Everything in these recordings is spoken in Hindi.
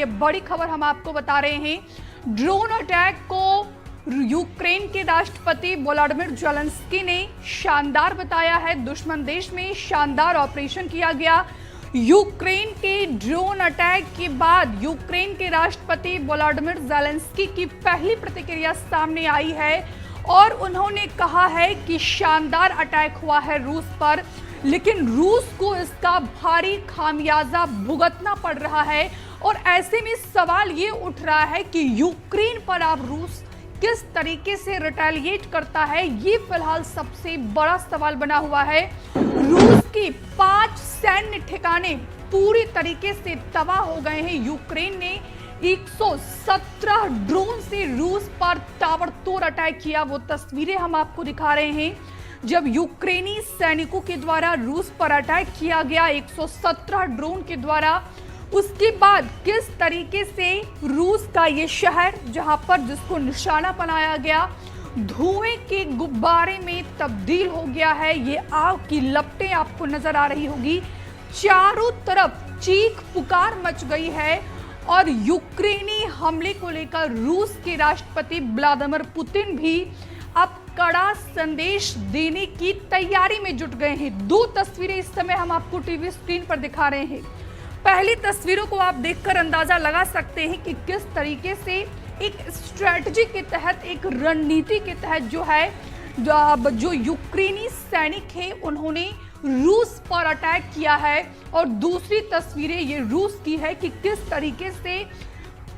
ये बड़ी खबर हम आपको बता रहे हैं। ड्रोन अटैक को यूक्रेन के राष्ट्रपति वोलोडिमिर ज़ेलेंस्की ने शानदार बताया है। दुश्मन देश में शानदार ऑपरेशन किया गया। यूक्रेन के ड्रोन अटैक के बाद यूक्रेन के राष्ट्रपति वोलोडिमिर ज़ेलेंस्की की पहली प्रतिक्रिया सामने आई है और उन्होंने कहा है कि शानदार अटैक हुआ है रूस पर, लेकिन रूस को इसका भारी खामियाजा भुगतना पड़ रहा है। और ऐसे में सवाल ये उठ रहा है कि यूक्रेन पर अब रूस किस तरीके से रिटेलिएट करता है, ये फिलहाल सबसे बड़ा सवाल बना हुआ है। रूस की 5 सैन्य ठिकाने पूरी तरीके से तबाह हो गए हैं। यूक्रेन ने 117 ड्रोन से रूस पर ताबड़तोड़ अटैक किया। वो तस्वीरें हम आपको दिखा रहे हैं जब यूक्रेनी सैनिकों के द्वारा रूस पर अटैक किया गया 117 ड्रोन के द्वारा। उसके बाद किस तरीके से रूस का ये शहर जहां पर जिसको निशाना बनाया गया धुएं के गुब्बारे में तब्दील हो गया है। ये आग की लपटें आपको नजर आ रही होगी। चारों तरफ चीख पुकार मच गई है और यूक्रेनी हमले को लेकर रूस के राष्ट्रपति व्लादिमीर पुतिन भी अब कड़ा संदेश देने की तैयारी में जुट गए हैं। 2 तस्वीरें इस समय हम आपको टीवी स्क्रीन पर दिखा रहे हैं। पहली तस्वीरों को आप देखकर अंदाजा लगा सकते हैं कि किस तरीके से एक स्ट्रेटजी के तहत, एक रणनीति के तहत जो यूक्रेनी सैनिक हैं उन्होंने रूस पर अटैक किया है। और दूसरी तस्वीरें ये रूस की है कि किस तरीके से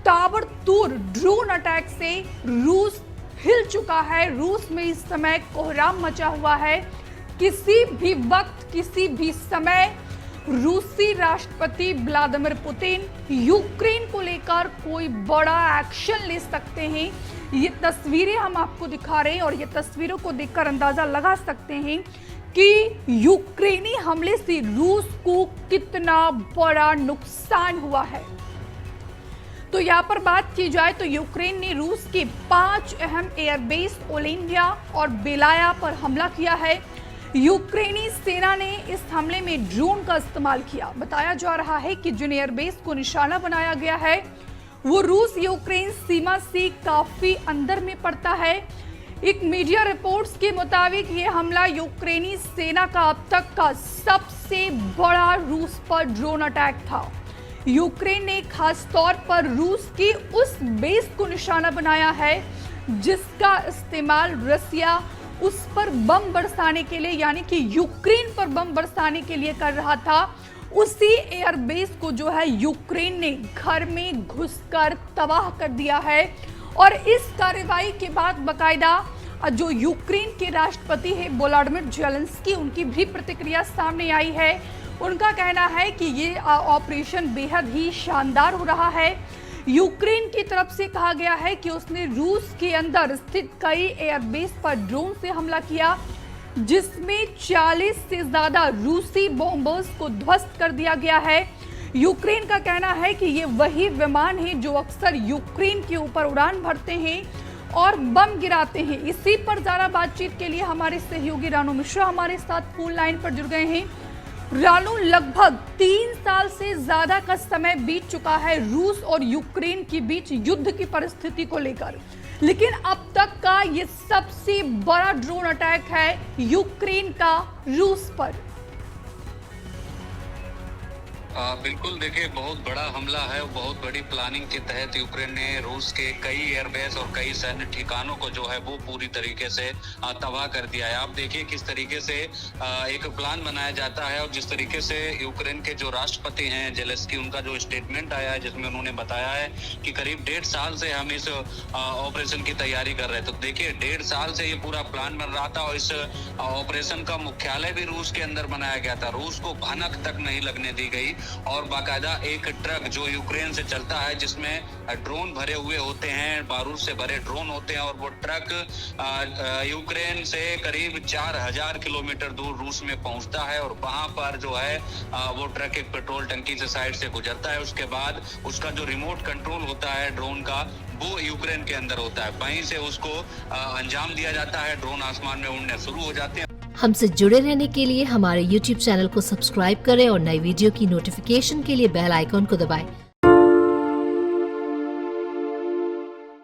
ताबड़तोड़ ड्रोन अटैक से रूस हिल चुका है। रूस में इस समय कोहराम मचा हुआ है। किसी भी वक्त, किसी भी समय रूसी राष्ट्रपति व्लादिमीर पुतिन यूक्रेन को लेकर कोई बड़ा एक्शन ले सकते हैं। ये तस्वीरें हम आपको दिखा रहे हैं और ये तस्वीरों को देखकर अंदाजा लगा सकते हैं कि यूक्रेनी हमले से रूस को कितना बड़ा नुकसान हुआ है। तो यहाँ पर बात की जाए तो यूक्रेन ने रूस के 5 अहम एयरबेस ओलेनिया और बेलाया पर हमला किया है। यूक्रेनी सेना ने इस हमले में ड्रोन का इस्तेमाल किया। बताया जा रहा है कि जिन एयरबेस को निशाना बनाया गया है वो रूस यूक्रेन सीमा से काफी अंदर में पड़ता है। एक मीडिया रिपोर्ट्स के मुताबिक ये हमला यूक्रेनी सेना का अब तक का सबसे बड़ा रूस पर ड्रोन अटैक था। यूक्रेन ने खास तौर पर रूस की उस बेस को निशाना बनाया है जिसका इस्तेमाल रसिया उस पर बम बरसाने के लिए, यानी कि यूक्रेन पर बम बरसाने के लिए कर रहा था। उसी एयरबेस को जो है यूक्रेन ने घर में घुसकर तबाह कर दिया है। और इस कार्रवाई के बाद बकायदा जो यूक्रेन के राष्ट्रपति है वोलोडिमिर ज़ेलेंस्की, उनकी भी प्रतिक्रिया सामने आई है। उनका कहना है कि ये ऑपरेशन बेहद ही शानदार हो रहा है। यूक्रेन की तरफ से कहा गया है कि उसने रूस के अंदर स्थित कई एयरबेस पर ड्रोन से हमला किया जिसमें 40 से ज्यादा रूसी बॉम्बर्स को ध्वस्त कर दिया गया है। यूक्रेन का कहना है कि ये वही विमान हैं जो अक्सर यूक्रेन के ऊपर उड़ान भरते हैं और बम गिराते हैं। इसी पर ज्यादा बातचीत के लिए हमारे सहयोगी रानू मिश्रा हमारे साथ फोन लाइन पर जुड़ गए हैं। रानू, लगभग 3 साल से ज्यादा का समय बीत चुका है रूस और यूक्रेन के बीच युद्ध की परिस्थिति को लेकर, लेकिन अब तक का ये सबसे बड़ा ड्रोन अटैक है यूक्रेन का रूस पर। बिल्कुल, देखिए बहुत बड़ा हमला है और बहुत बड़ी प्लानिंग के तहत यूक्रेन ने रूस के कई एयरबेस और कई सैन्य ठिकानों को जो है वो पूरी तरीके से तबाह कर दिया है। आप देखिए किस तरीके से एक प्लान बनाया जाता है और जिस तरीके से यूक्रेन के जो राष्ट्रपति हैं ज़ेलेंस्की, उनका जो स्टेटमेंट आया है जिसमें उन्होंने बताया है कि करीब 1.5 साल से हम इस ऑपरेशन की तैयारी कर रहे थे। तो देखिए 1.5 साल से ये पूरा प्लान बन रहा था और इस ऑपरेशन का मुख्यालय भी रूस के अंदर बनाया गया था। रूस को भनक तक नहीं लगने दी गई और बाकायदा एक ट्रक जो यूक्रेन से चलता है जिसमें ड्रोन भरे हुए होते हैं, बारूद से भरे ड्रोन होते हैं और वो ट्रक यूक्रेन से करीब 4000 किलोमीटर दूर रूस में पहुंचता है और वहां पर जो है वो ट्रक एक पेट्रोल टंकी से साइड से गुजरता है। उसके बाद उसका जो रिमोट कंट्रोल होता है ड्रोन का वो यूक्रेन के अंदर होता है। वहीं से उसको अंजाम दिया जाता है, ड्रोन आसमान में उड़ने शुरू हो जाते हैं। हमसे जुड़े रहने के लिए हमारे YouTube चैनल को सब्सक्राइब करें और नई वीडियो की नोटिफिकेशन के लिए बेल आइकॉन को दबाएं।